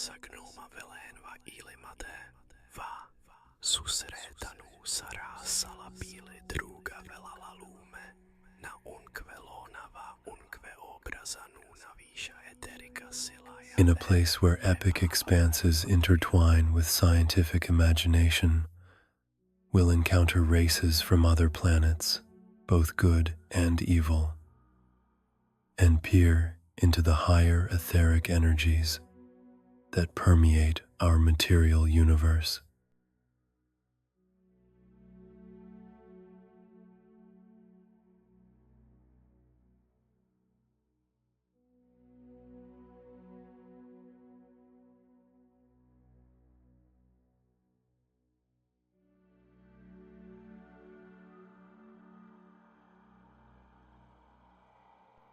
sa gnoma velénva ilimate, va, susretanu sarasala pile druga velala lume, na unkve lonava unkve obrazanu navisha eterica silaya. In a place where epic expanses intertwine with scientific imagination, we'll encounter races from other planets, both good and evil, and peer into the higher etheric energies that permeate our material universe.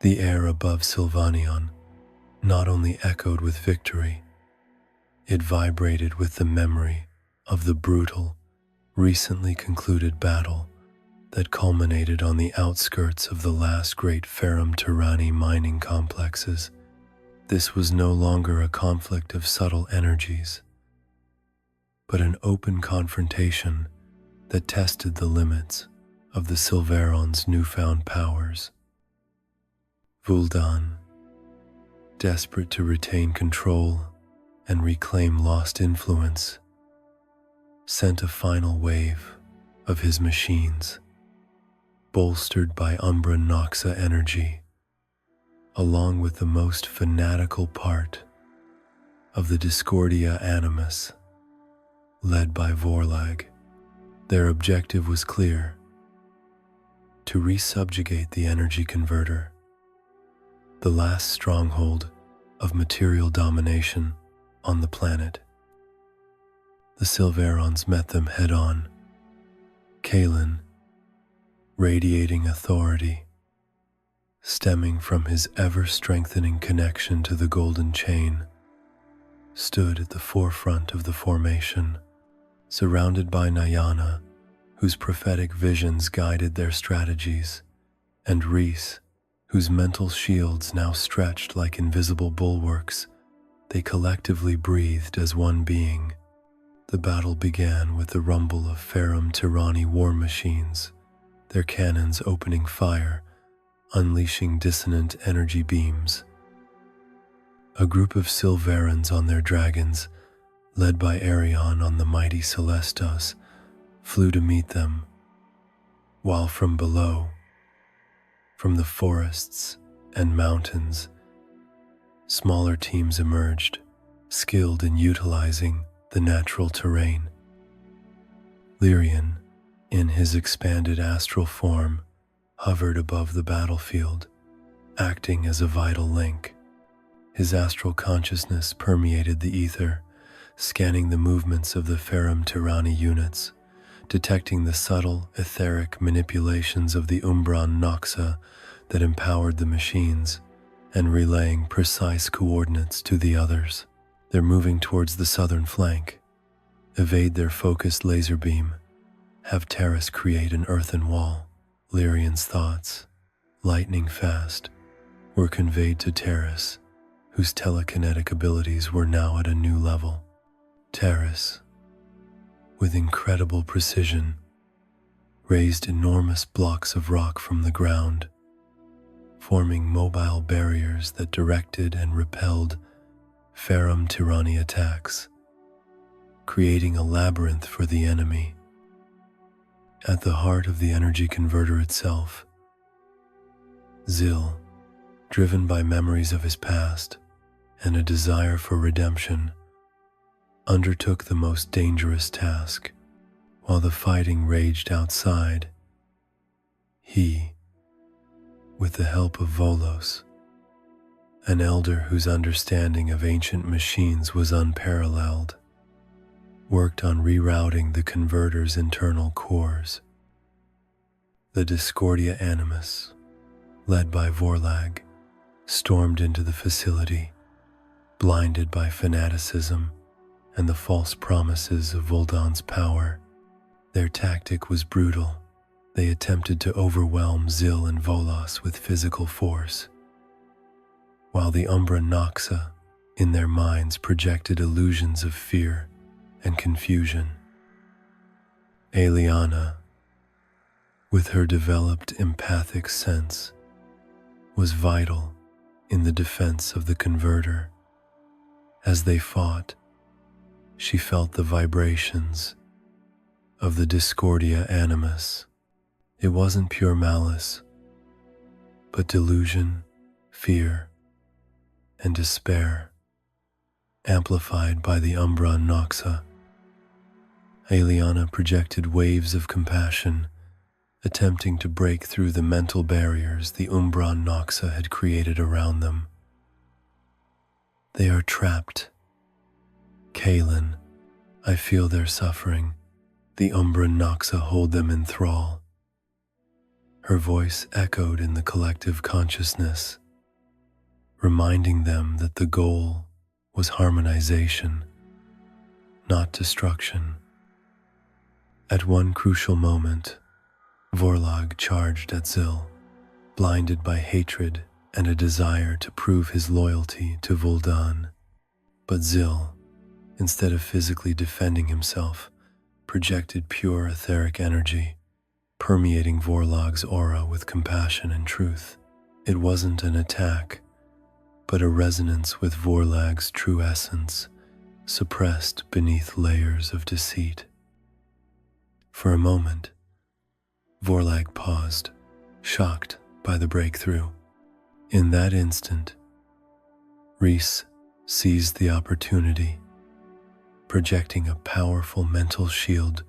The air above Sylvaeron not only echoed with victory, it vibrated with the memory of the brutal, recently concluded battle that culminated on the outskirts of the last great Ferrum Terrani mining complexes. This was no longer a conflict of subtle energies, but an open confrontation that tested the limits of the Sylvaerons' newfound powers. Vuldan, desperate to retain control and reclaim lost influence, sent a final wave of his machines, bolstered by Umbra Noxa energy, along with the most fanatical part of the Discordia Animus, led by Vorlag. Their objective was clear: to resubjugate the energy converter, the last stronghold of material domination on the planet. The Sylvaerons met them head-on, Kalen, radiating authority, stemming from his ever-strengthening connection to the Golden Chain, stood at the forefront of the formation, surrounded by Nyana, whose prophetic visions guided their strategies, and Reese, whose mental shields now stretched like invisible bulwarks. They collectively breathed as one being. The battle began with the rumble of Ferrum Terrani war machines, their cannons opening fire, unleashing dissonant energy beams. A group of Sylvaerons on their dragons, led by Arion on the mighty Celestos, flew to meet them, while from below, from the forests and mountains, smaller teams emerged, skilled in utilizing the natural terrain. Lyrian, in his expanded astral form, hovered above the battlefield, acting as a vital link. His astral consciousness permeated the ether, scanning the movements of the Ferrum Terrani units, detecting the subtle etheric manipulations of the Umbran Noxa that empowered the machines, and relaying precise coordinates to the others. They're moving towards the southern flank. Evade their focused laser beam. Have Terrace create an earthen wall. Lyrian's thoughts, lightning fast, were conveyed to Terrace, whose telekinetic abilities were now at a new level. Terrace, with incredible precision, raised enormous blocks of rock from the ground, forming mobile barriers that directed and repelled Ferrum Terrani attacks, creating a labyrinth for the enemy. At the heart of the energy converter itself, Zil, driven by memories of his past and a desire for redemption, undertook the most dangerous task. While the fighting raged outside, he, with the help of Volos, an elder whose understanding of ancient machines was unparalleled, worked on rerouting the converter's internal cores. The Discordia Animus, led by Vorlag, stormed into the facility, blinded by fanaticism and the false promises of Vuldan's power. Their tactic was brutal. They attempted to overwhelm Zil and Volos with physical force, while the Umbra Noxa, in their minds projected illusions of fear and confusion. Eliana, with her developed empathic sense, was vital in the defense of the converter. As they fought, she felt the vibrations of the Discordia Animus. It wasn't pure malice, but delusion, fear, and despair, amplified by the Umbra Noxa. Eliana projected waves of compassion, attempting to break through the mental barriers the Umbra Noxa had created around them. They are trapped. Kaelin, I feel their suffering. The Umbra Noxa hold them in thrall. Her voice echoed in the collective consciousness, reminding them that the goal was harmonization, not destruction. At one crucial moment, Vorlog charged at Zil, blinded by hatred and a desire to prove his loyalty to Vuldan. But Zil, instead of physically defending himself, projected pure etheric energy, permeating Vorlog's aura with compassion and truth. It wasn't an attack, but a resonance with Vorlag's true essence, suppressed beneath layers of deceit. For a moment, Vorlag paused, shocked by the breakthrough. In that instant, Reese seized the opportunity, projecting a powerful mental shield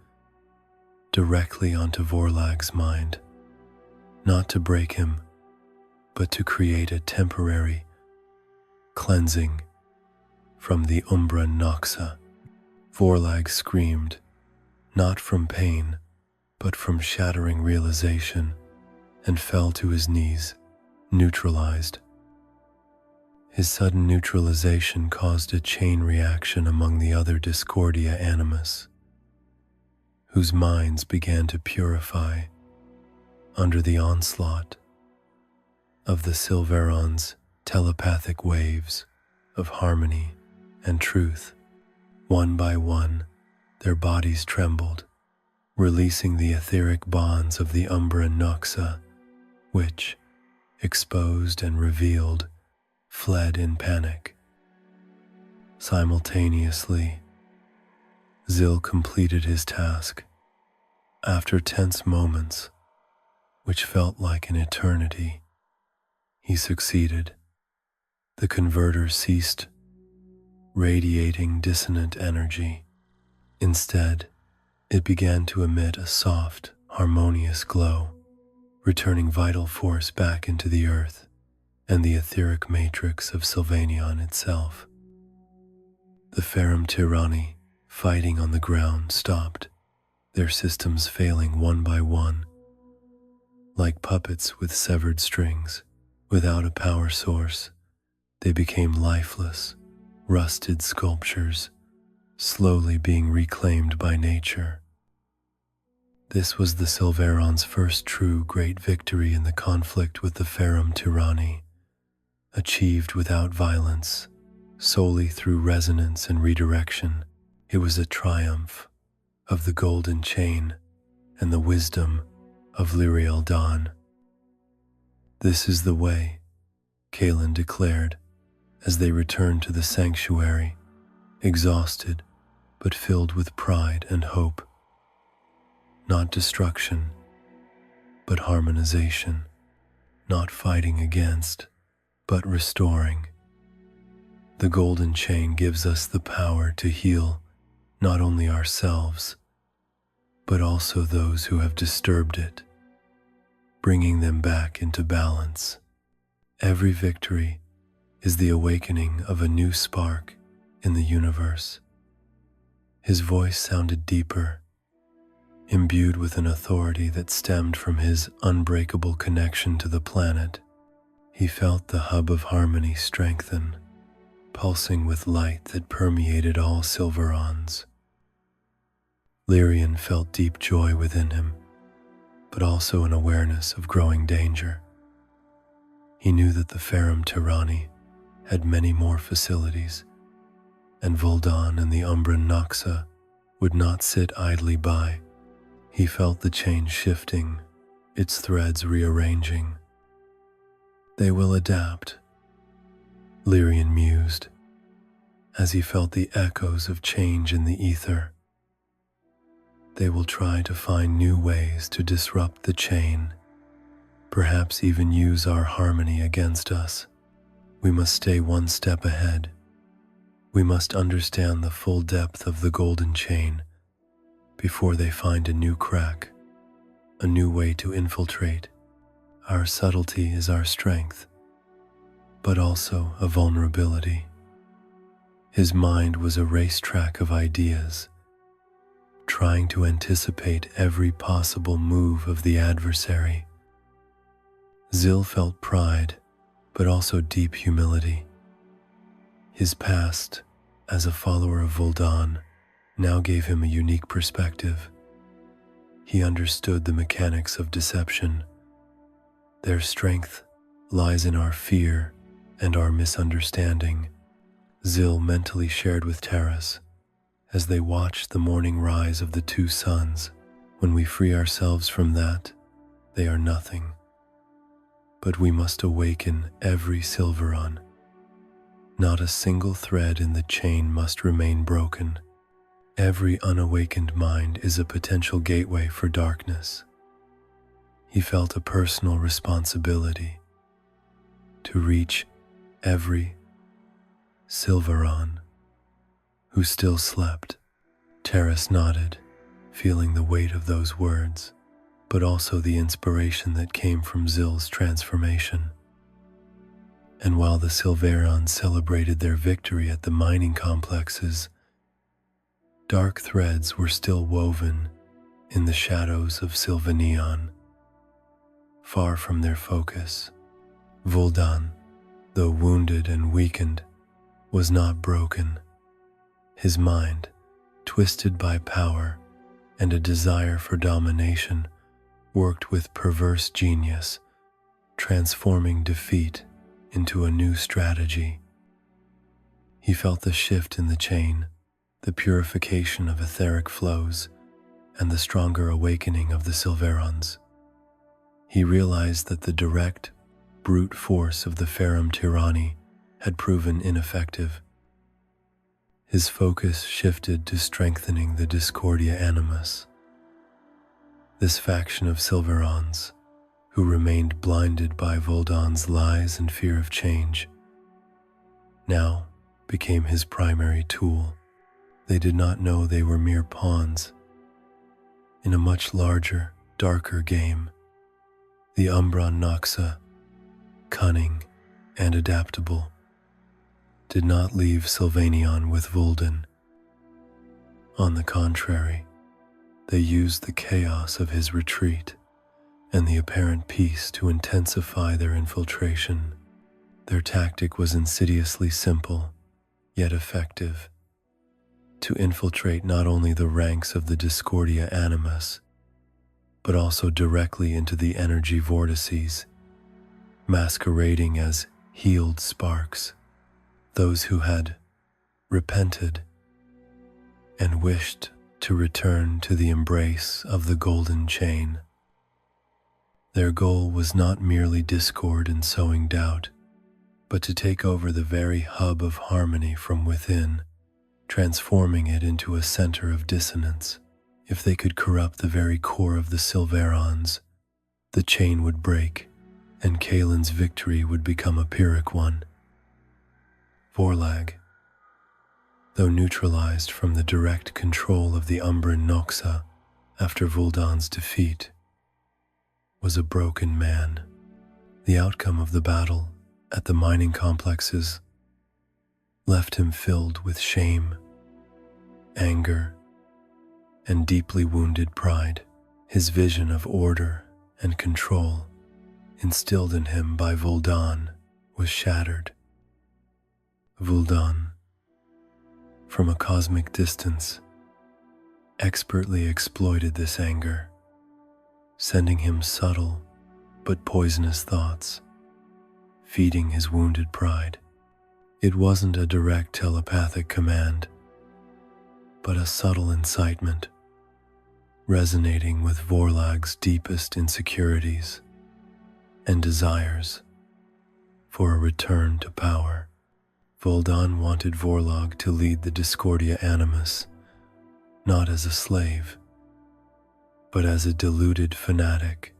directly onto Vorlag's mind, not to break him, but to create a temporary cleansing from the Umbra Noxa. Vorlag screamed, not from pain, but from shattering realization, and fell to his knees, neutralized. His sudden neutralization caused a chain reaction among the other Discordia Animus, whose minds began to purify under the onslaught of the Sylvaerons' telepathic waves of harmony and truth. One by one, their bodies trembled, releasing the etheric bonds of the Umbra Noxa, which, exposed and revealed, fled in panic. Simultaneously, Zil completed his task. After tense moments, which felt like an eternity, he succeeded. The converter ceased radiating dissonant energy. Instead, it began to emit a soft, harmonious glow, returning vital force back into the earth and the etheric matrix of Sylvaeon itself. The Ferrum Tyranni, fighting on the ground, stopped, their systems failing one by one, like puppets with severed strings. Without a power source, they became lifeless, rusted sculptures, slowly being reclaimed by nature. This was the Sylvaerons' first true great victory in the conflict with the Ferrum Tyranni, achieved without violence, solely through resonance and redirection. It was a triumph of the golden chain and the wisdom of Lyrial Dawn. This is the way, Kaelin declared, as they returned to the sanctuary, exhausted but filled with pride and hope. Not destruction, but harmonization. Not fighting against, but restoring. The golden chain gives us the power to heal not only ourselves, but also those who have disturbed it, bringing them back into balance. Every victory is the awakening of a new spark in the universe. His voice sounded deeper, imbued with an authority that stemmed from his unbreakable connection to the planet. He felt the hub of harmony strengthen, pulsing with light that permeated all Sylvaerons. Lyrian felt deep joy within him, but also an awareness of growing danger. He knew that the Ferrum Tyranni had many more facilities, and Vuldan and the Umbran Noxa would not sit idly by. He felt the chain shifting, its threads rearranging. They will adapt, Lyrian mused, as he felt the echoes of change in the ether. They will try to find new ways to disrupt the chain, perhaps even use our harmony against us. We must stay one step ahead. We must understand the full depth of the golden chain before they find a new crack, a new way to infiltrate. Our subtlety is our strength, but also a vulnerability. His mind was a racetrack of ideas, trying to anticipate every possible move of the adversary. Zil felt pride, but also deep humility. His past, as a follower of Vuldan, now gave him a unique perspective. He understood the mechanics of deception. Their strength lies in our fear and our misunderstanding, Zil mentally shared with Terras as they watched the morning rise of the two suns. When we free ourselves from that, they are nothing. But we must awaken every Sylvaeron. Not a single thread in the chain must remain broken. Every unawakened mind is a potential gateway for darkness. He felt a personal responsibility to reach every Sylvaeron who still slept. Terras nodded, feeling the weight of those words, but also the inspiration that came from Zil's transformation. And while the Sylvaerons celebrated their victory at the mining complexes, dark threads were still woven in the shadows of Sylvaeon. Far from their focus, Vuldan, though wounded and weakened, was not broken. His mind, twisted by power and a desire for domination, worked with perverse genius, transforming defeat into a new strategy. He felt the shift in the chain, the purification of etheric flows, and the stronger awakening of the Sylvaerons. He realized that the direct, brute force of the Ferrum tyranny had proven ineffective. His focus shifted to strengthening the Discordia Animus. This faction of Sylvaerons, who remained blinded by Vuldan's lies and fear of change, now became his primary tool. They did not know they were mere pawns in a much larger, darker game. The Umbran Noxa, cunning and adaptable, did not leave Sylvaeon with Vuldan. On the contrary, they used the chaos of his retreat and the apparent peace to intensify their infiltration. Their tactic was insidiously simple, yet effective: to infiltrate not only the ranks of the Discordia Animus, but also directly into the energy vortices, masquerading as healed sparks, those who had repented and wished to return to the embrace of the golden chain. Their goal was not merely discord and sowing doubt, but to take over the very hub of harmony from within, transforming it into a center of dissonance. If they could corrupt the very core of the Sylvaerons, the chain would break, and Kaelin's victory would become a Pyrrhic one. Vorlag, though neutralized from the direct control of the Umbran Noxa after Vuldan's defeat, was a broken man. The outcome of the battle at the mining complexes left him filled with shame, anger, and deeply wounded pride. His vision of order and control, instilled in him by Vuldan, was shattered. Vuldan, from a cosmic distance, expertly exploited this anger, sending him subtle but poisonous thoughts, feeding his wounded pride. It wasn't a direct telepathic command, but a subtle incitement, resonating with Vorlag's deepest insecurities and desires for a return to power. Vuldan wanted Vorlag to lead the Discordia Animus, not as a slave, but as a deluded fanatic,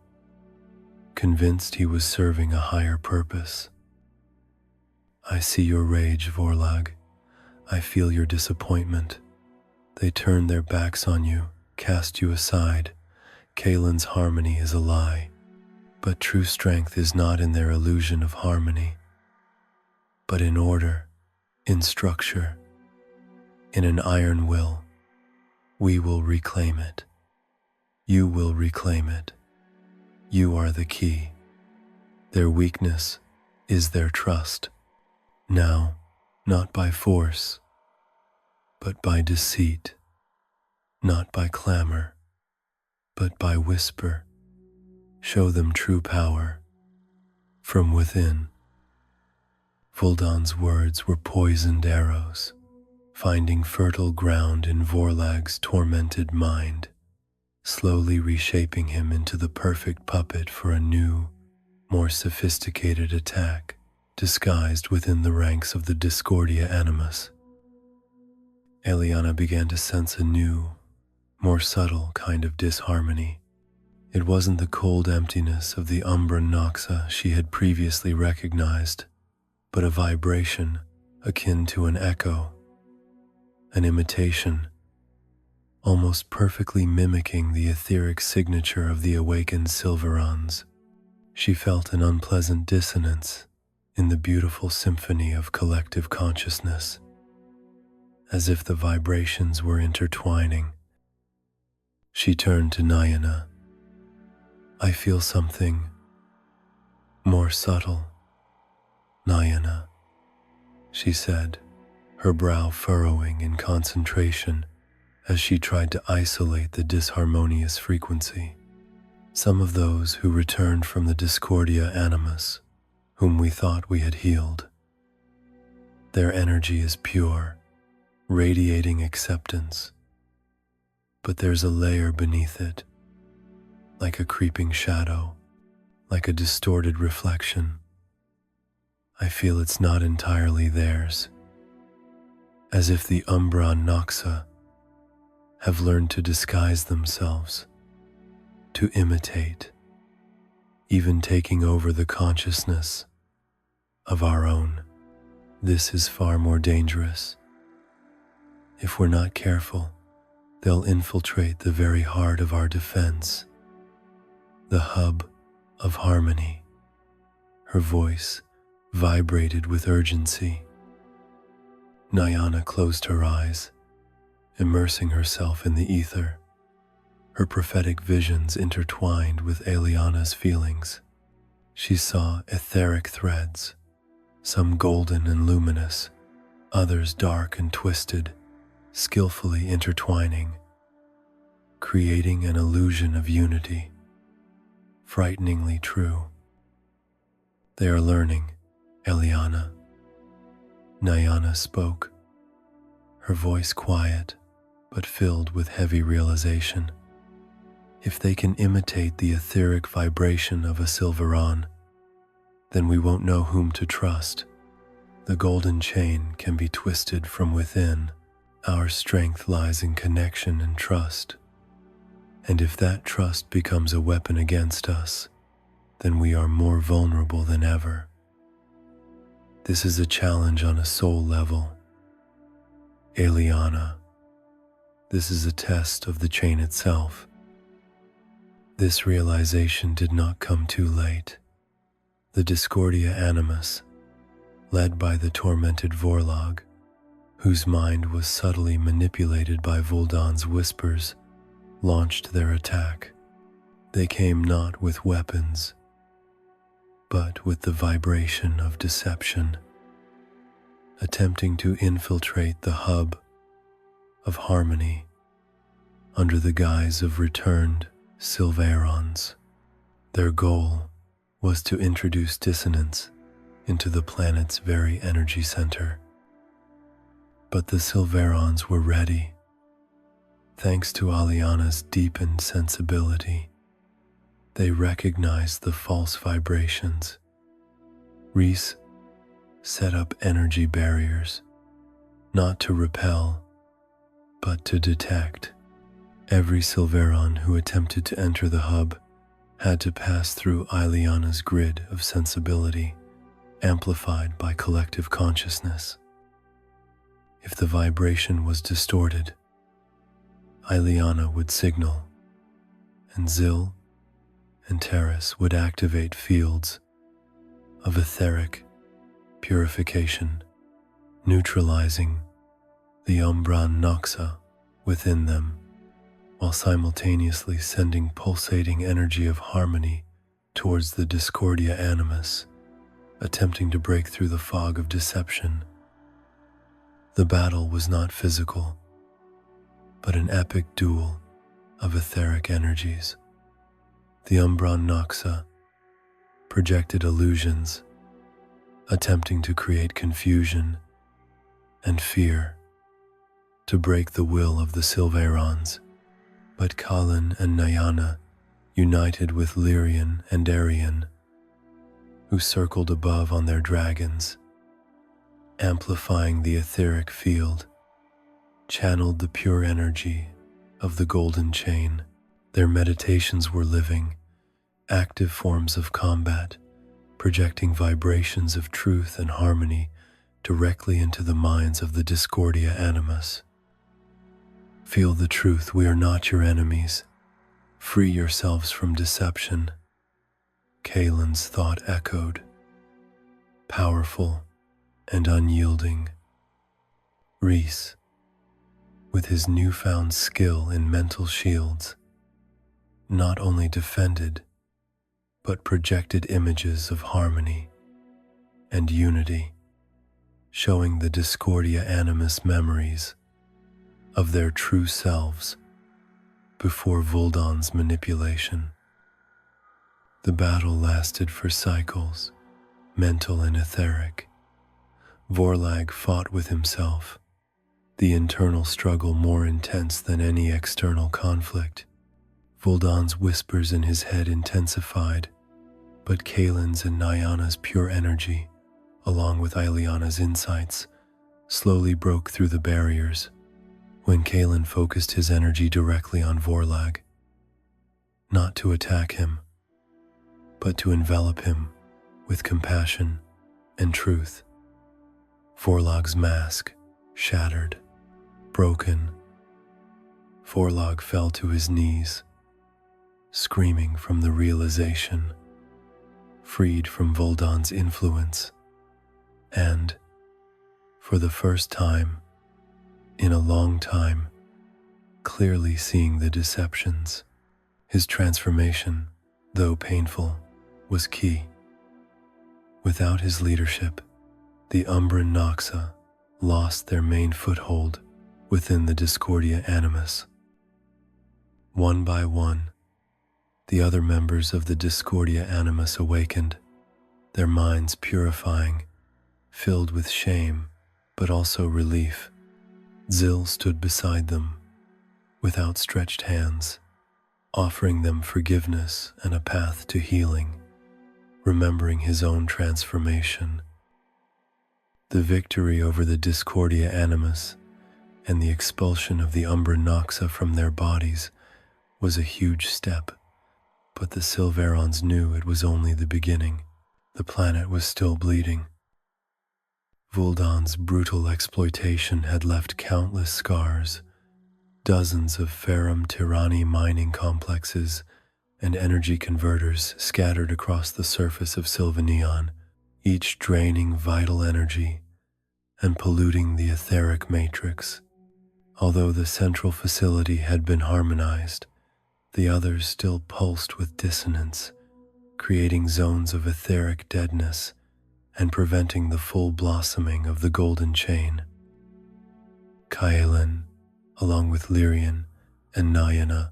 convinced he was serving a higher purpose. I see your rage, Vorlag. I feel your disappointment. They turned their backs on you, cast you aside. Kalen's harmony is a lie, but true strength is not in their illusion of harmony, but in order, in structure, in an iron will. We will reclaim it. You will reclaim it. You are the key. Their weakness is their trust. Now, not by force, but by deceit. Not by clamor, but by whisper. Show them true power from within. Vuldan's words were poisoned arrows, finding fertile ground in Vorlag's tormented mind, slowly reshaping him into the perfect puppet for a new, more sophisticated attack, disguised within the ranks of the Discordia Animus. Eliana began to sense a new, more subtle kind of disharmony. It wasn't the cold emptiness of the Umbra Noxa she had previously recognized, but a vibration akin to an echo, an imitation, almost perfectly mimicking the etheric signature of the awakened Sylvaerons. She felt an unpleasant dissonance in the beautiful symphony of collective consciousness, as if the vibrations were intertwining. She turned to Nyana. I feel something more subtle. Nyana, she said, her brow furrowing in concentration as she tried to isolate the disharmonious frequency. Some of those who returned from the Discordia Animus, whom we thought we had healed. Their energy is pure, radiating acceptance, but there's a layer beneath it, like a creeping shadow, like a distorted reflection. I feel it's not entirely theirs, as if the Umbra Noxa have learned to disguise themselves, to imitate, even taking over the consciousness of our own. This is far more dangerous. If we're not careful, they'll infiltrate the very heart of our defense, the hub of harmony. Her voice vibrated with urgency. Nyana closed her eyes, immersing herself in the ether, her prophetic visions intertwined with Eliana's feelings. She saw etheric threads, some golden and luminous, others dark and twisted, skillfully intertwining, creating an illusion of unity, frighteningly true. They are learning, Eliana. Nyana spoke, her voice quiet but filled with heavy realization. If they can imitate the etheric vibration of a Sylvaeron, then we won't know whom to trust. The golden chain can be twisted from within. Our strength lies in connection and trust. And if that trust becomes a weapon against us, then we are more vulnerable than ever. This is a challenge on a soul level. Eliana, this is a test of the chain itself. This realization did not come too late. The Discordia Animus, led by the tormented Vorlag, whose mind was subtly manipulated by Vuldan's whispers, launched their attack. They came not with weapons, but with the vibration of deception, attempting to infiltrate the hub of harmony under the guise of returned Sylvaerons. Their goal was to introduce dissonance into the planet's very energy center. But the Sylvaerons were ready. Thanks to Aliana's deepened sensibility, they recognized the false vibrations. Rhys set up energy barriers, not to repel, but to detect. Every Sylvaeron who attempted to enter the hub had to pass through Aliana's grid of sensibility, amplified by collective consciousness. If the vibration was distorted, Aliana would signal, and Zyl and Terrace would activate fields of etheric purification, neutralizing the Umbran Noxa within them, while simultaneously sending pulsating energy of harmony towards the Discordia Animus, attempting to break through the fog of deception. The battle was not physical, but an epic duel of etheric energies. The Umbran Noxa projected illusions, attempting to create confusion and fear to break the will of the Sylvaerons, but Kalin and Nyana united with Lyrian and Arian, who circled above on their dragons, amplifying the etheric field, channeled the pure energy of the golden chain. Their meditations were living, active forms of combat, projecting vibrations of truth and harmony directly into the minds of the Discordia Animus. Feel the truth, we are not your enemies. Free yourselves from deception. Kaelin's thought echoed, powerful and unyielding. Rhys, with his newfound skill in mental shields, not only defended, but projected images of harmony and unity, showing the Discordia Animus memories of their true selves before Vuldan's manipulation. The battle lasted for cycles, mental and etheric. Vorlag fought with himself, the internal struggle more intense than any external conflict. Vuldan's whispers in his head intensified, but Kaelin's and Nyana's pure energy, along with Aliana's insights, slowly broke through the barriers when Kaelin focused his energy directly on Vorlag, not to attack him, but to envelop him with compassion and truth. Vorlag's mask shattered, broken. Vorlag fell to his knees, screaming from the realization, freed from Vuldan's influence, and, for the first time in a long time, clearly seeing the deceptions. His transformation, though painful, was key. Without his leadership, the Umbran Noxa lost their main foothold within the Discordia Animus. One by one, the other members of the Discordia Animus awakened, their minds purifying, filled with shame, but also relief. Zyl stood beside them, with outstretched hands, offering them forgiveness and a path to healing, remembering his own transformation. The victory over the Discordia Animus and the expulsion of the Umbran Noxa from their bodies was a huge step, but the Sylvaerons knew it was only the beginning. The planet was still bleeding. Vuldan's brutal exploitation had left countless scars, dozens of Ferrum Tyranni mining complexes and energy converters scattered across the surface of Sylvaeon, each draining vital energy and polluting the etheric matrix. Although the central facility had been harmonized, the others still pulsed with dissonance, creating zones of etheric deadness and preventing the full blossoming of the golden chain. Kaelin, along with Lyrian and Nyana,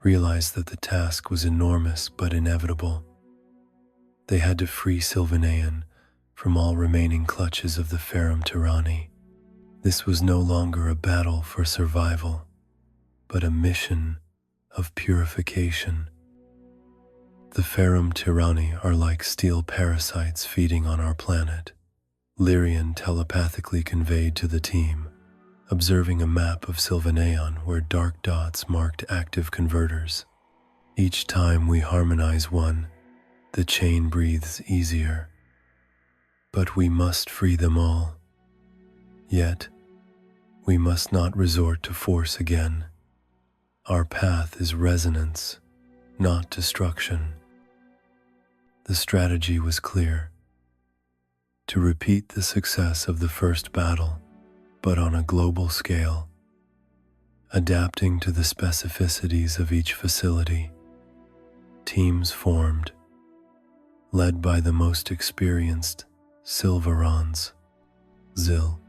realized that the task was enormous but inevitable. They had to free Sylvaeon from all remaining clutches of the Ferrum Tyranny. This was no longer a battle for survival, but a mission of purification. The Ferrum Tyranny are like steel parasites feeding on our planet. Lyrian telepathically conveyed to the team, observing a map of Sylvaeron where dark dots marked active converters. Each time we harmonize one, the chain breathes easier. But we must free them all. Yet, we must not resort to force again. Our path is resonance, not destruction. The strategy was clear: to repeat the success of the first battle, but on a global scale, adapting to the specificities of each facility. Teams formed, led by the most experienced Sylvaerons. Zyl,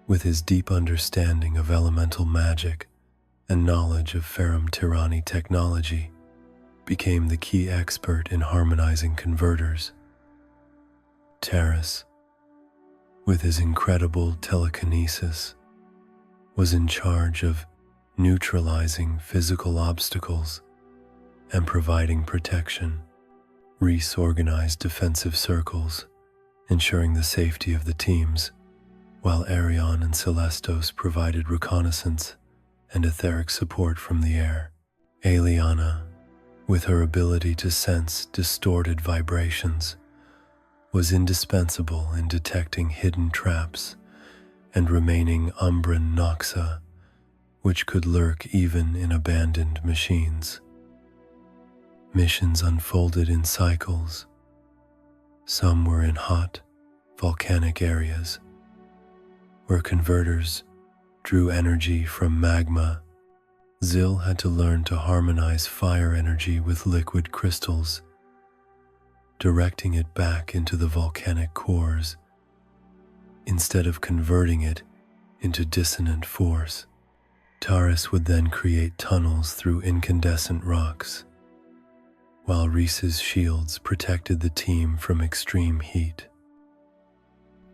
with his deep understanding of elemental magic and knowledge of Ferrum Tyranny technology, became the key expert in harmonizing converters. Taras, with his incredible telekinesis, was in charge of neutralizing physical obstacles and providing protection. Reese organized defensive circles, ensuring the safety of the teams, while Arion and Celestos provided reconnaissance and etheric support from the air. Aliana, with her ability to sense distorted vibrations, was indispensable in detecting hidden traps and remaining Umbran Noxa, which could lurk even in abandoned machines. Missions unfolded in cycles. Some were in hot, volcanic areas, where converters drew energy from magma. Zyl had to learn to harmonize fire energy with liquid crystals, directing it back into the volcanic cores, instead of converting it into dissonant force. Taras would then create tunnels through incandescent rocks, while Reese's shields protected the team from extreme heat.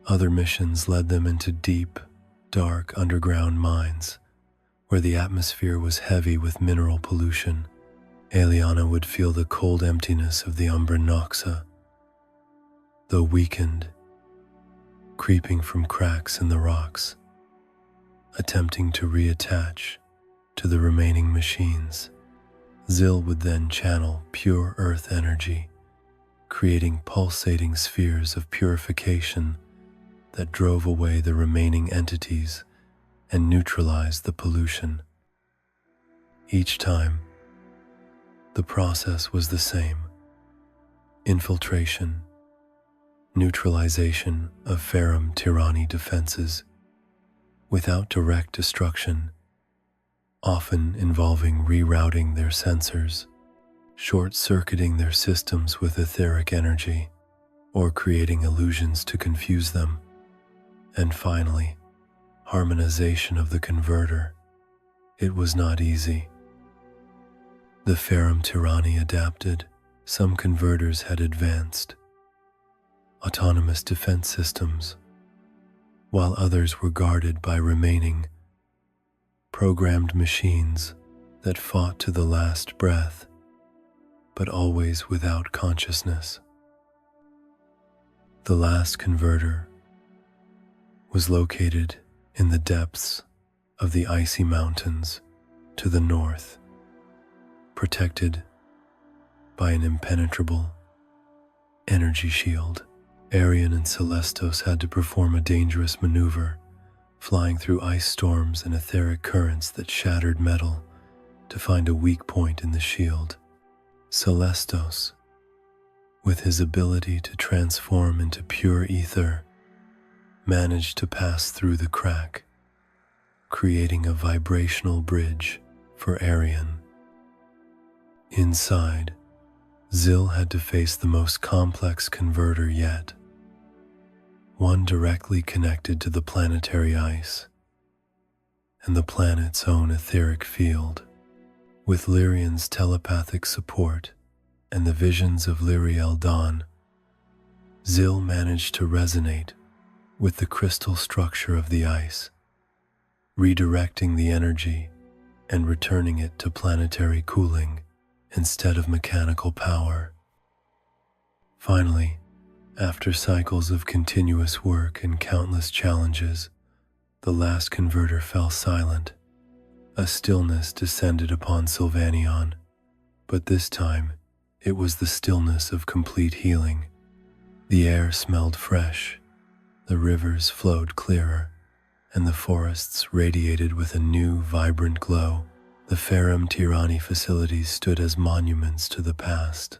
Other missions led them into deep, dark underground mines, where the atmosphere was heavy with mineral pollution. Aliana would feel the cold emptiness of the Umbran Noxa, though weakened, creeping from cracks in the rocks, attempting to reattach to the remaining machines. Zyl would then channel pure earth energy, creating pulsating spheres of purification that drove away the remaining entities and neutralized the pollution. Each time, the process was the same: infiltration, neutralization of Ferrum Tyranny defenses, without direct destruction, often involving rerouting their sensors, short-circuiting their systems with etheric energy, or creating illusions to confuse them. And finally, harmonization of the converter. It was not easy. The Ferrum Tyranny adapted. Some converters had advanced autonomous defense systems, while others were guarded by remaining programmed machines that fought to the last breath, but always without consciousness. The last converter was located in the depths of the icy mountains to the north, protected by an impenetrable energy shield. Arion and Celestos had to perform a dangerous maneuver, flying through ice storms and etheric currents that shattered metal to find a weak point in the shield. Celestos, with his ability to transform into pure ether, managed to pass through the crack, creating a vibrational bridge for Arion. Inside, Zyl had to face the most complex converter yet, one directly connected to the planetary ice and the planet's own etheric field. With Lyrian's telepathic support and the visions of Lyriel Dawn, Zyl managed to resonate with the crystal structure of the ice, redirecting the energy and returning it to planetary cooling instead of mechanical power. Finally, after cycles of continuous work and countless challenges, the last converter fell silent. A stillness descended upon Sylvaeron, but this time it was the stillness of complete healing. The air smelled fresh, the rivers flowed clearer, and the forests radiated with a new, vibrant glow. The Ferrum Tirani facilities stood as monuments to the past,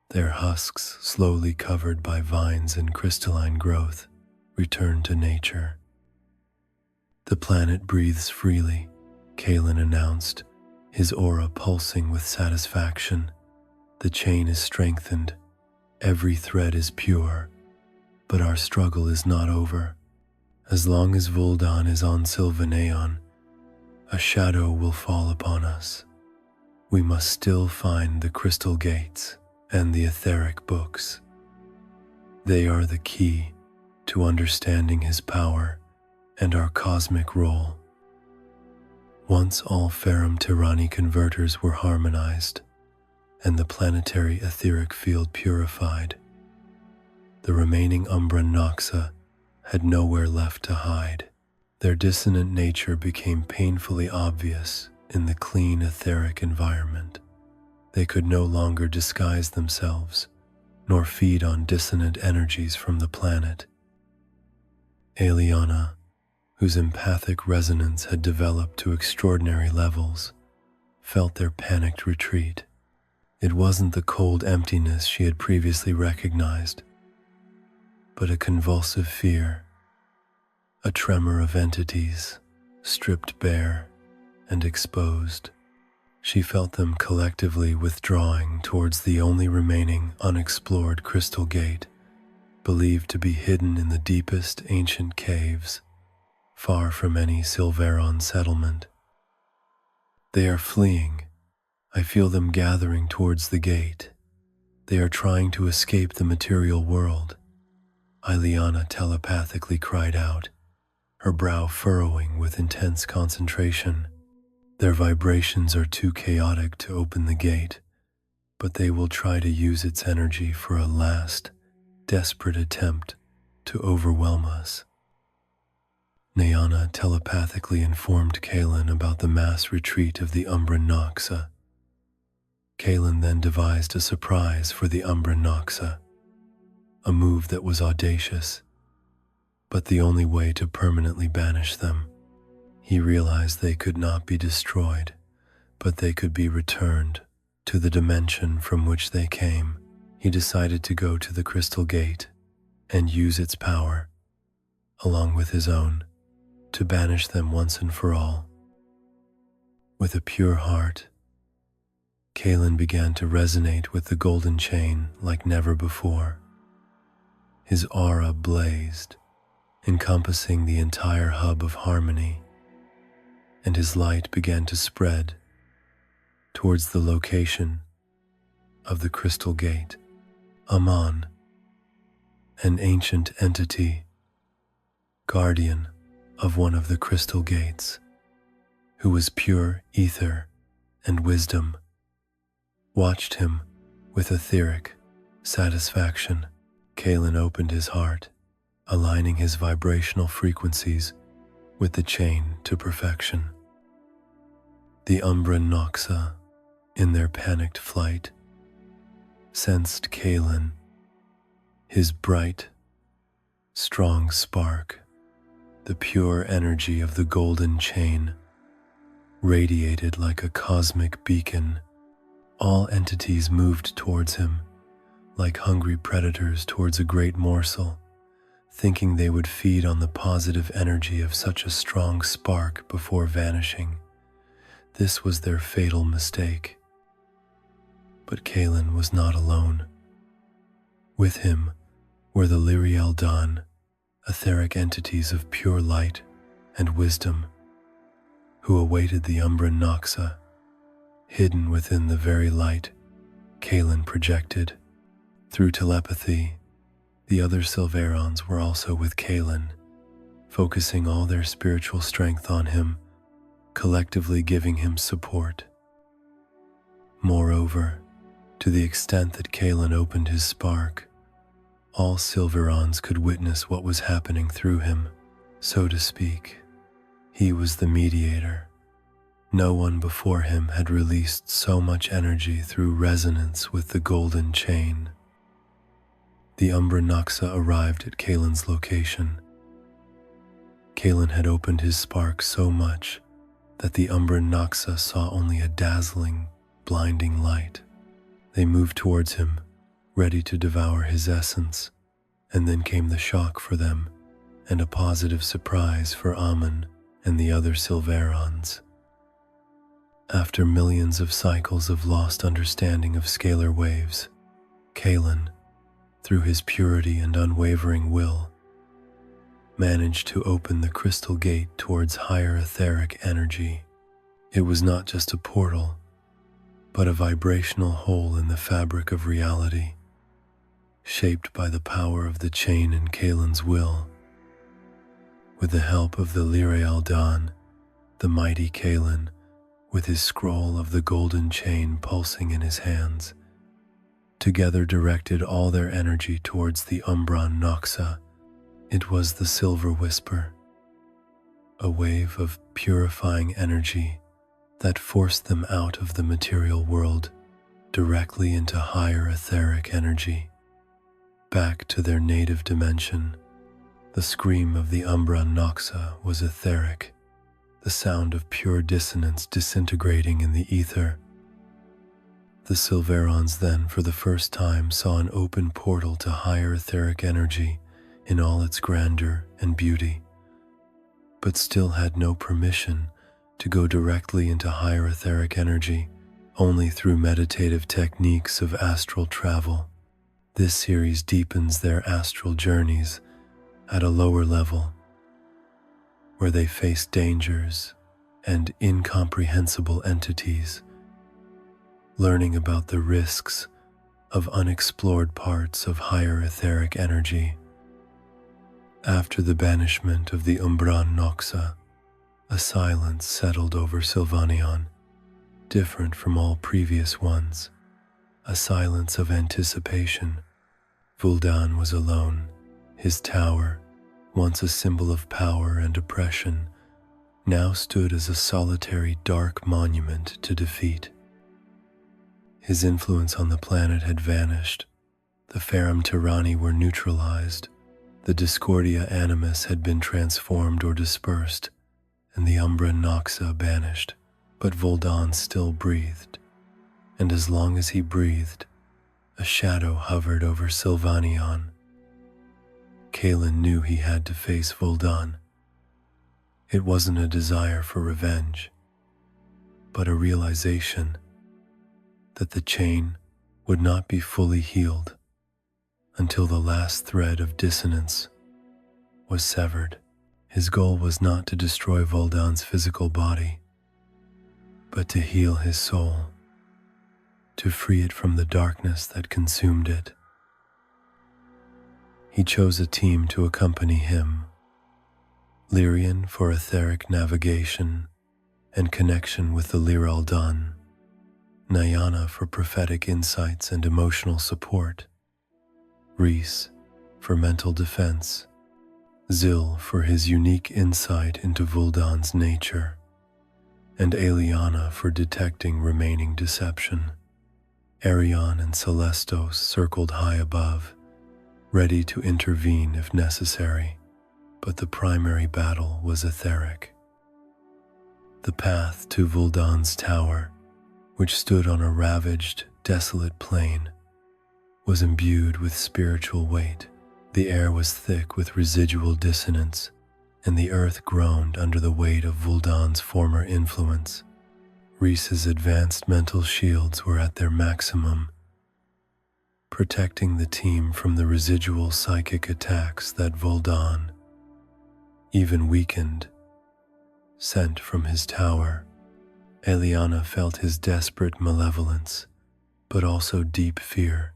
their husks slowly covered by vines and crystalline growth, returned to nature. The planet breathes freely, Kalen announced, his aura pulsing with satisfaction. The chain is strengthened, every thread is pure, but our struggle is not over. As long as Vuldan is on Sylvaeron, a shadow will fall upon us. We must still find the crystal gates and the etheric books. They are the key to understanding his power and our cosmic role. Once all Ferrum Tirani converters were harmonized and the planetary etheric field purified, the remaining Umbra Noxa had nowhere left to hide. Their dissonant nature became painfully obvious in the clean etheric environment. They could no longer disguise themselves, nor feed on dissonant energies from the planet. Aliana, whose empathic resonance had developed to extraordinary levels, felt their panicked retreat. It wasn't the cold emptiness she had previously recognized, but a convulsive fear, a tremor of entities, stripped bare and exposed. She felt them collectively withdrawing towards the only remaining unexplored crystal gate, believed to be hidden in the deepest ancient caves, far from any Sylvaeron settlement. They are fleeing. I feel them gathering towards the gate. They are trying to escape the material world, Ileana telepathically cried out, her brow furrowing with intense concentration. Their vibrations are too chaotic to open the gate, but they will try to use its energy for a last, desperate attempt to overwhelm us. Nayana telepathically informed Kalen about the mass retreat of the Umbra Noxa. Kalen then devised a surprise for the Umbra Noxa, a move that was audacious, but the only way to permanently banish them. He realized they could not be destroyed, but they could be returned to the dimension from which they came. He decided to go to the Crystal Gate and use its power, along with his own, to banish them once and for all. With a pure heart, Kalen began to resonate with the golden chain like never before. His aura blazed, encompassing the entire hub of harmony, and his light began to spread towards the location of the Crystal Gate. Aman, an ancient entity, guardian of one of the Crystal Gates, who was pure ether and wisdom, watched him with etheric satisfaction. Kalen opened his heart, aligning his vibrational frequencies with the chain to perfection. The Umbra Noxa, in their panicked flight, sensed Kalen. His bright, strong spark, the pure energy of the golden chain, radiated like a cosmic beacon. All entities moved towards him, like hungry predators towards a great morsel, thinking they would feed on the positive energy of such a strong spark before vanishing. This was their fatal mistake. But Kalen was not alone. With him were the Lyrian, etheric entities of pure light and wisdom, who awaited the Umbra Noxa, hidden within the very light Kalen projected. Through telepathy, The other Sylvaerons were also with Kaelin, focusing all their spiritual strength on him, collectively giving him support. Moreover, to the extent that Kaelin opened his spark, all Sylvaerons could witness what was happening through him, so to speak. He was the mediator. No one before him had released so much energy through resonance with the golden chain. The Umbra Noxa arrived at Kaelin's location. Kaelin had opened his spark so much that the Umbra Noxa saw only a dazzling, blinding light. They moved towards him, ready to devour his essence, and then came the shock for them and a positive surprise for Amun and the other Sylvaerons. After millions of cycles of lost understanding of scalar waves, Kaelin, through his purity and unwavering will, managed to open the crystal gate towards higher etheric energy. It was not just a portal, but a vibrational hole in the fabric of reality, shaped by the power of the chain in Kaelin's will. With the help of the Lyrian, the mighty Kaelin, with his scroll of the golden chain pulsing in his hands, together directed all their energy towards the Umbra Noxa. It was the Silver Whisper, a wave of purifying energy that forced them out of the material world directly into higher etheric energy, back to their native dimension. The scream of the Umbra Noxa was etheric, the sound of pure dissonance disintegrating in the ether. The Sylvaerons then, for the first time, saw an open portal to higher etheric energy in all its grandeur and beauty, but still had no permission to go directly into higher etheric energy, only through meditative techniques of astral travel. This series deepens their astral journeys at a lower level, where they face dangers and incomprehensible entities, learning about the risks of unexplored parts of higher etheric energy. After the banishment of the Umbra Noxa, a silence settled over Sylvaeon, different from all previous ones, a silence of anticipation. Vuldan was alone. His tower, once a symbol of power and oppression, now stood as a solitary dark monument to defeat. His influence on the planet had vanished. The Ferrum Tyranni were neutralized. The Discordia Animus had been transformed or dispersed, and the Umbra Noxa banished. But Vuldan still breathed, and as long as he breathed, a shadow hovered over Sylvaeon. Kaelin knew he had to face Vuldan. It wasn't a desire for revenge, but a realization that the chain would not be fully healed until the last thread of dissonance was severed. His goal was not to destroy Vuldan's physical body, but to heal his soul, to free it from the darkness that consumed it. He chose a team to accompany him: Lyrian for etheric navigation and connection with the Lyraldan, Nyana for prophetic insights and emotional support, Rhys for mental defense, Zil for his unique insight into Vuldan's nature, and Eliana for detecting remaining deception. Arion and Celestos circled high above, ready to intervene if necessary, but the primary battle was etheric. The path to Vuldan's tower, which stood on a ravaged, desolate plain, was imbued with spiritual weight. The air was thick with residual dissonance, and the earth groaned under the weight of Vuldan's former influence. Rhys's advanced mental shields were at their maximum, protecting the team from the residual psychic attacks that Vuldan, even weakened, sent from his tower. Eliana felt his desperate malevolence, but also deep fear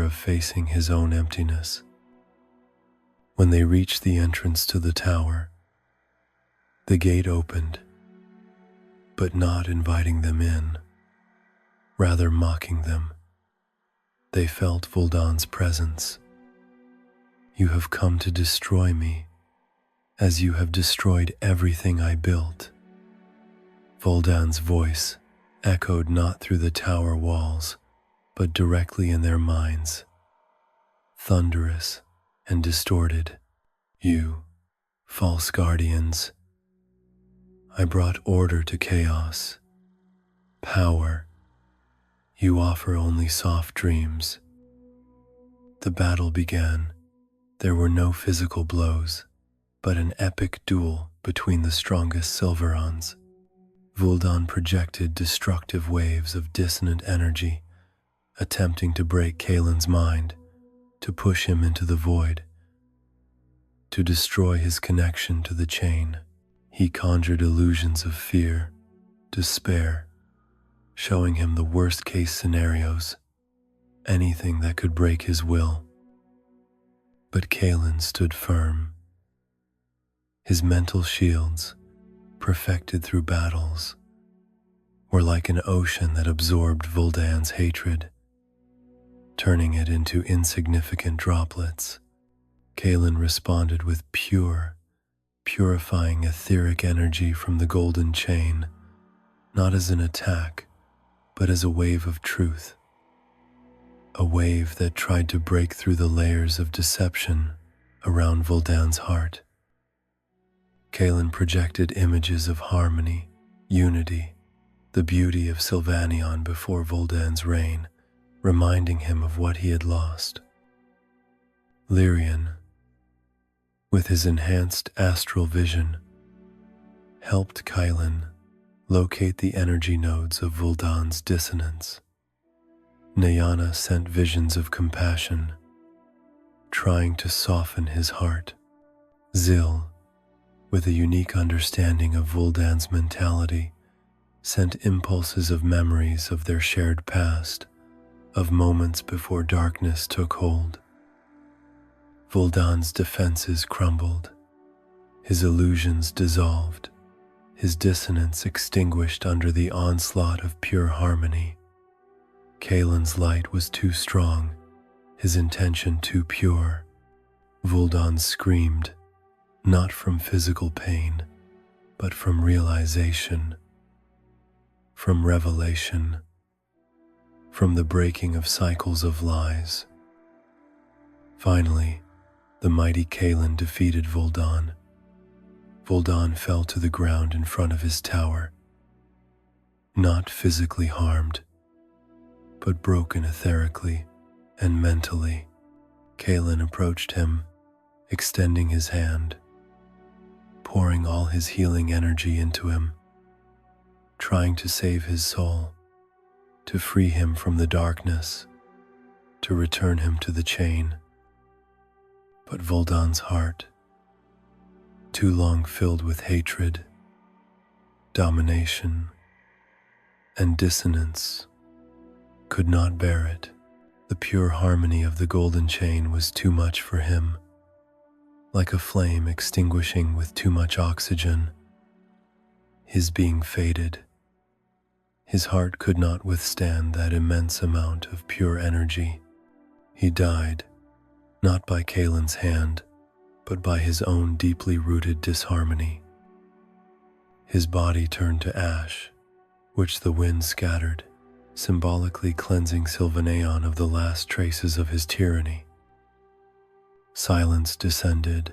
of facing his own emptiness. When they reached the entrance to the tower, the gate opened, but not inviting them in, rather mocking them. They felt Vuldan's presence. "You have come to destroy me, as you have destroyed everything I built." Vuldan's voice echoed not through the tower walls, but directly in their minds, thunderous and distorted. "You, false guardians, I brought order to chaos. Power, you offer only soft dreams." The battle began. There were no physical blows, but an epic duel between the strongest Sylvaerons. Vuldan projected destructive waves of dissonant energy, attempting to break Kaelin's mind, to push him into the void, to destroy his connection to the chain. He conjured illusions of fear, despair, showing him the worst-case scenarios, anything that could break his will. But Kaelin stood firm. His mental shields, perfected through battles, were like an ocean that absorbed Vuldan's hatred, turning it into insignificant droplets. Kaelin responded with purifying etheric energy from the golden chain, not as an attack, but as a wave of truth, a wave that tried to break through the layers of deception around Vuldan's heart. Kaelin projected images of harmony, unity, the beauty of Sylvaeon before Vuldan's reign, reminding him of what he had lost. Lyrian, with his enhanced astral vision, helped Kaelin locate the energy nodes of Vuldan's dissonance. Nyana sent visions of compassion, trying to soften his heart. Zil, with a unique understanding of Vuldan's mentality, sent impulses of memories of their shared past, of moments before darkness took hold. Vuldan's defenses crumbled, his illusions dissolved, his dissonance extinguished under the onslaught of pure harmony. Kaelin's light was too strong, his intention too pure. Vuldan screamed, not from physical pain, but from realization, from revelation, from the breaking of cycles of lies. Finally, the mighty Kaelin defeated Vuldan. Vuldan fell to the ground in front of his tower, not physically harmed, but broken etherically and mentally. Kaelin approached him, extending his hand, pouring all his healing energy into him, trying to save his soul, to free him from the darkness, to return him to the chain. But Vuldan's heart, too long filled with hatred, domination, and dissonance, could not bear it. The pure harmony of the golden chain was too much for him, like a flame extinguishing with too much oxygen. His being faded. His heart could not withstand that immense amount of pure energy. He died, not by Kaelin's hand, but by his own deeply rooted disharmony. His body turned to ash, which the wind scattered, symbolically cleansing Sylvaeron of the last traces of his tyranny. Silence descended,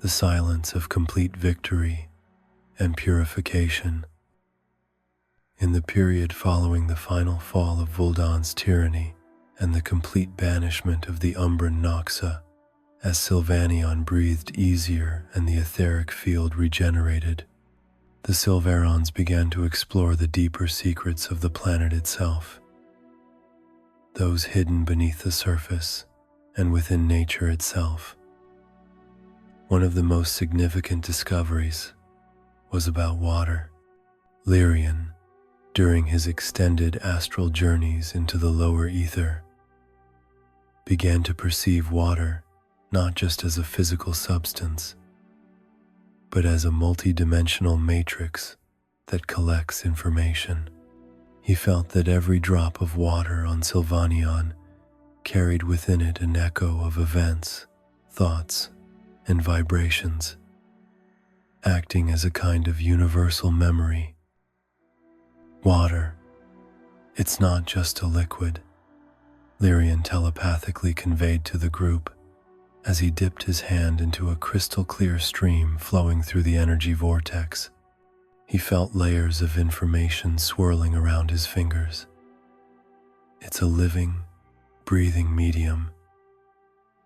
the silence of complete victory and purification. In the period following the final fall of Vuldan's tyranny and the complete banishment of the Umbran Noxa, as Sylvaeon breathed easier and the etheric field regenerated, the Sylvaerons began to explore the deeper secrets of the planet itself, those hidden beneath the surface and within nature itself. One of the most significant discoveries was about water. Lyrian, during his extended astral journeys into the lower ether, began to perceive water not just as a physical substance, but as a multidimensional matrix that collects information. He felt that every drop of water on Sylvaeron carried within it an echo of events, thoughts, and vibrations, acting as a kind of universal memory. Water, it's not just a liquid, Lyrian telepathically conveyed to the group as he dipped his hand into a crystal-clear stream flowing through the energy vortex. He felt layers of information swirling around his fingers. It's a living, breathing medium,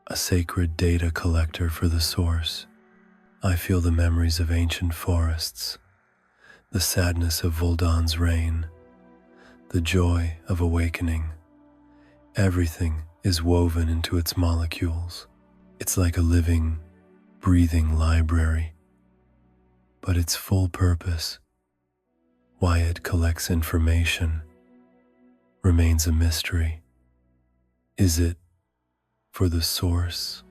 a sacred data collector for the source. I feel the memories of ancient forests, the sadness of Vuldan's reign, the joy of awakening. Everything is woven into its molecules. It's like a living, breathing library. But its full purpose, why it collects information, remains a mystery. Is it for the source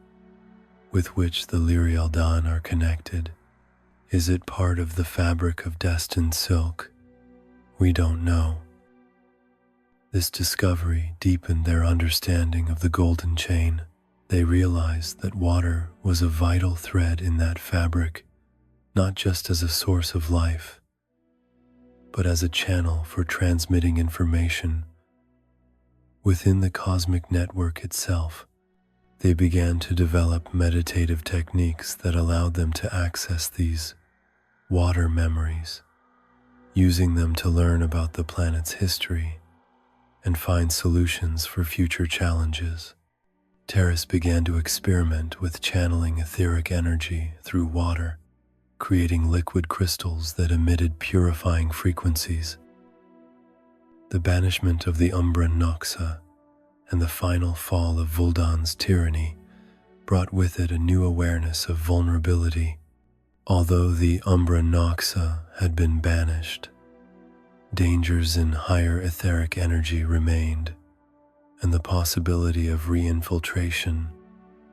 with which the Lyrian are connected? Is it part of the fabric of destined silk? We don't know. This discovery deepened their understanding of the golden chain. They realized that water was a vital thread in that fabric, not just as a source of life, but as a channel for transmitting information. Within the cosmic network itself, they began to develop meditative techniques that allowed them to access these water memories, using them to learn about the planet's history and find solutions for future challenges. Terrace began to experiment with channeling etheric energy through water, creating liquid crystals that emitted purifying frequencies. The banishment of the Umbra Noxa and the final fall of Vuldan's tyranny brought with it a new awareness of vulnerability. Although the Umbra Noxa had been banished, dangers in higher etheric energy remained, and the possibility of re-infiltration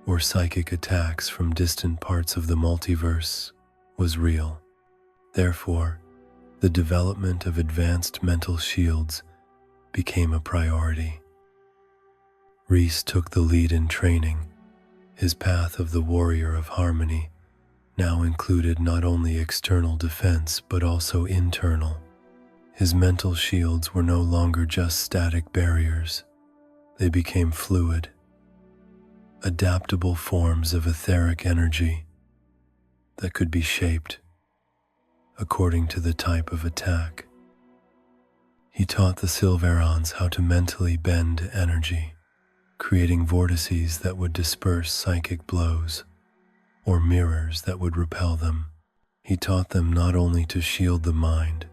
or psychic attacks from distant parts of the multiverse was real. Therefore, the development of advanced mental shields became a priority. Reese took the lead in training. His path of the warrior of harmony now included not only external defense but also internal. His mental shields were no longer just static barriers. They became fluid, adaptable forms of etheric energy that could be shaped according to the type of attack. He taught the Sylvaerons how to mentally bend energy, creating vortices that would disperse psychic blows or mirrors that would repel them. He taught them not only to shield the mind,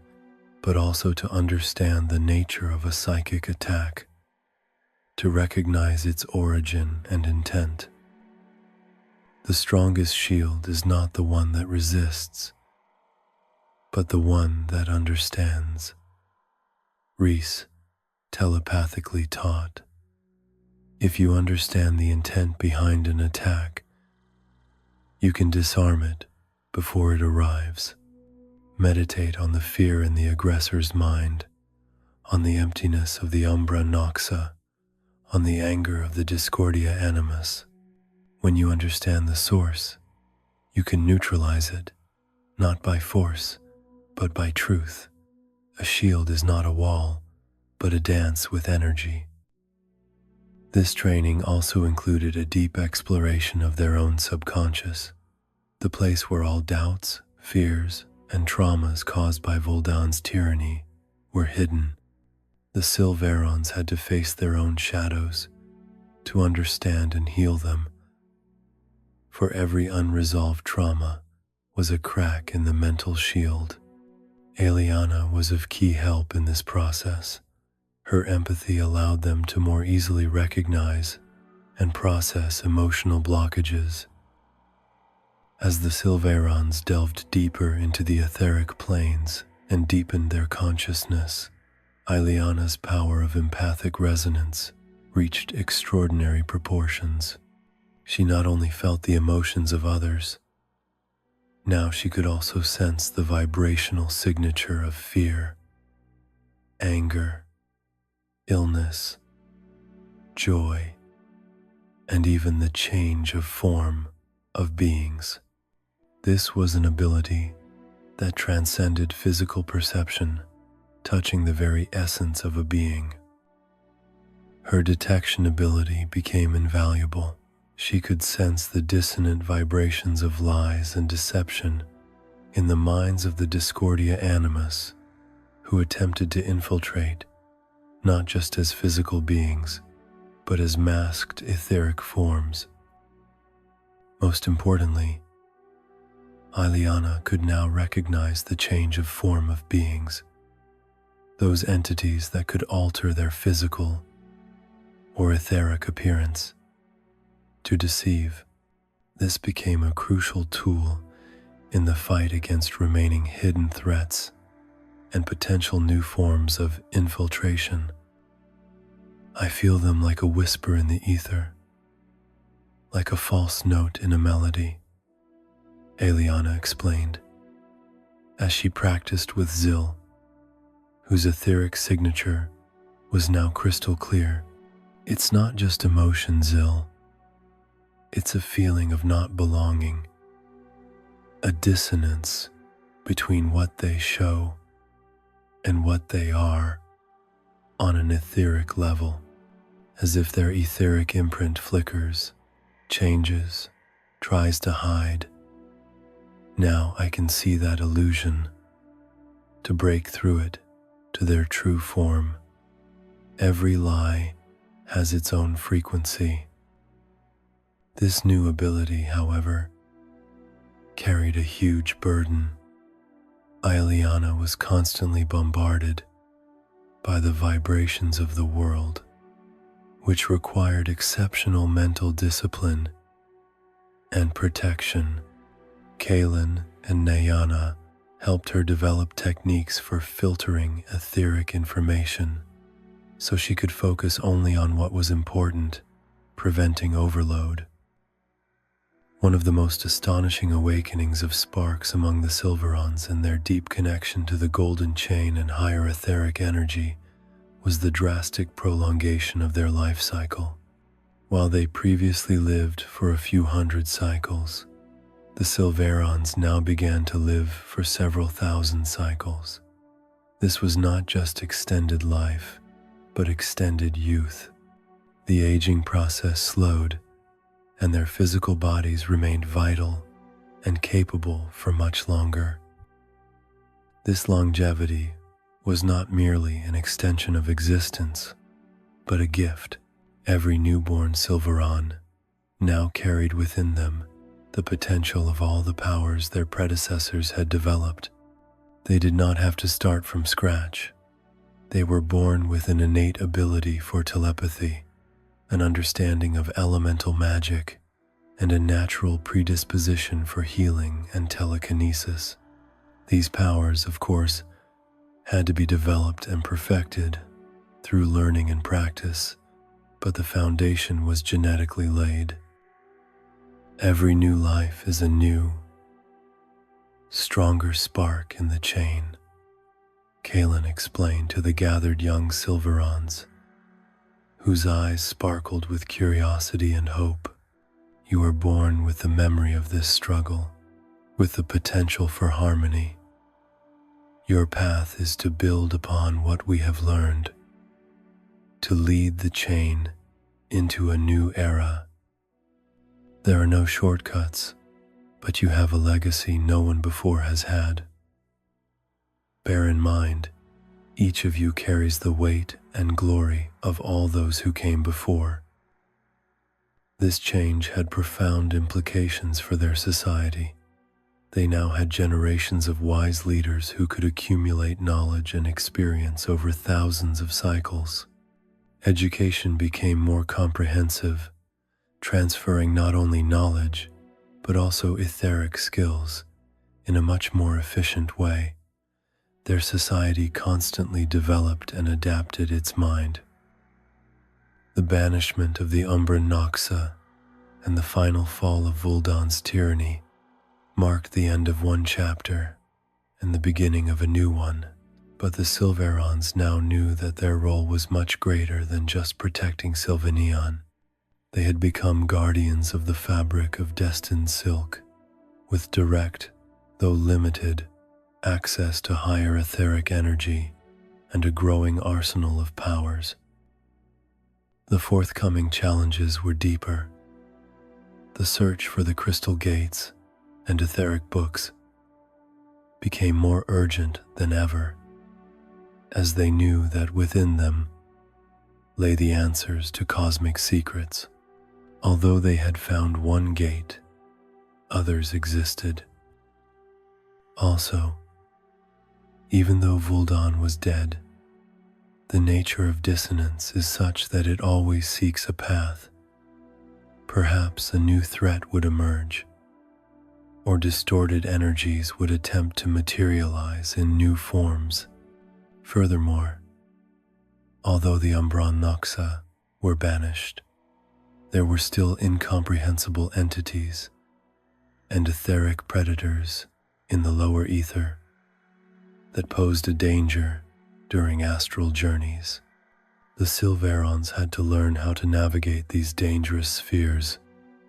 but also to understand the nature of a psychic attack, to recognize its origin and intent. The strongest shield is not the one that resists, but the one that understands. Reese telepathically taught, if you understand the intent behind an attack, you can disarm it before it arrives. Meditate on the fear in the aggressor's mind, on the emptiness of the Umbra Noxa, on the anger of the Discordia Animus. When you understand the source, you can neutralize it, not by force, but by truth. A shield is not a wall, but a dance with energy. This training also included a deep exploration of their own subconscious, the place where all doubts, fears, and traumas caused by Vuldan's tyranny were hidden. The Sylvaerons had to face their own shadows to understand and heal them. For every unresolved trauma was a crack in the mental shield. Eliana was of key help in this process. Her empathy allowed them to more easily recognize and process emotional blockages. As the Sylvaerons delved deeper into the etheric planes and deepened their consciousness, Eliana's power of empathic resonance reached extraordinary proportions. She not only felt the emotions of others, now she could also sense the vibrational signature of fear, anger, illness, joy, and even the change of form of beings. This was an ability that transcended physical perception, touching the very essence of a being. Her detection ability became invaluable. She could sense the dissonant vibrations of lies and deception in the minds of the Discordia Animus, who attempted to infiltrate, not just as physical beings, but as masked etheric forms. Most importantly, Ileana could now recognize the change of form of beings, those entities that could alter their physical or etheric appearance to deceive. This became a crucial tool in the fight against remaining hidden threats and potential new forms of infiltration. I feel them like a whisper in the ether, like a false note in a melody, Ileana explained, as she practiced with Zil, whose etheric signature was now crystal clear. It's not just emotion, Zil. It's a feeling of not belonging, a dissonance between what they show and what they are on an etheric level, as if their etheric imprint flickers, changes, tries to hide. Now I can see that illusion, to break through it to their true form. Every lie has its own frequency. This new ability, however, carried a huge burden. Ileana was constantly bombarded by the vibrations of the world, which required exceptional mental discipline and protection. Kaelin and Nayana helped her develop techniques for filtering etheric information so she could focus only on what was important, preventing overload. One of the most astonishing awakenings of sparks among the Sylvaerons and their deep connection to the golden chain and higher etheric energy was the drastic prolongation of their life cycle. While they previously lived for a few hundred cycles, the Sylvaerons now began to live for several thousand cycles. This was not just extended life, but extended youth. The aging process slowed, and their physical bodies remained vital and capable for much longer. This longevity was not merely an extension of existence, but a gift. Every newborn Sylvaeron now carried within them the potential of all the powers their predecessors had developed. They did not have to start from scratch. They were born with an innate ability for telepathy, an understanding of elemental magic, and a natural predisposition for healing and telekinesis. These powers, of course, had to be developed and perfected through learning and practice, but the foundation was genetically laid. Every new life is a new, stronger spark in the chain, Kaelin explained to the gathered young Sylvaerons, whose eyes sparkled with curiosity and hope. You are born with the memory of this struggle, with the potential for harmony. Your path is to build upon what we have learned, to lead the chain into a new era. There are no shortcuts, but you have a legacy no one before has had. Bear in mind, each of you carries the weight and glory of all those who came before. This change had profound implications for their society. They now had generations of wise leaders who could accumulate knowledge and experience over thousands of cycles. Education became more comprehensive, transferring not only knowledge, but also etheric skills in a much more efficient way. Their society constantly developed and adapted its mind. The banishment of the Umbra Noxa and the final fall of Vuldan's tyranny marked the end of one chapter and the beginning of a new one. But the Sylvaerons now knew that their role was much greater than just protecting Sylvaeon. They had become guardians of the fabric of destined silk, with direct, though limited, access to higher etheric energy and a growing arsenal of powers. The forthcoming challenges were deeper. The search for the crystal gates and etheric books became more urgent than ever, as they knew that within them lay the answers to cosmic secrets. Although they had found one gate, others existed. Also, even though Vuldan was dead, the nature of dissonance is such that it always seeks a path. Perhaps a new threat would emerge, or distorted energies would attempt to materialize in new forms. Furthermore, although the Umbran Noxa were banished, there were still incomprehensible entities and etheric predators in the lower ether that posed a danger during astral journeys. The Sylvaerons had to learn how to navigate these dangerous spheres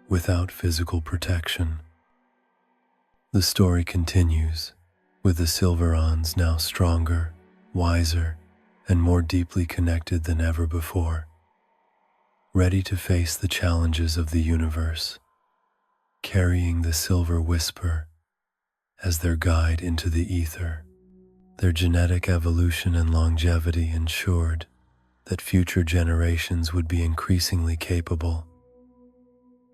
without physical protection. The story continues, with the Sylvaerons now stronger, wiser, and more deeply connected than ever before, ready to face the challenges of the universe, carrying the Silver Whisper as their guide into the ether. Their genetic evolution and longevity ensured that future generations would be increasingly capable,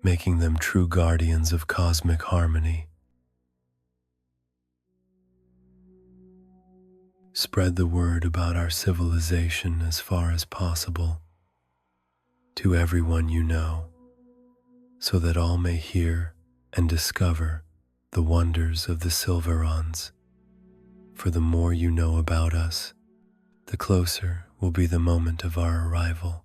making them true guardians of cosmic harmony. Spread the word about our civilization as far as possible to everyone you know, so that all may hear and discover the wonders of the Sylvaerons. For the more you know about us, the closer will be the moment of our arrival.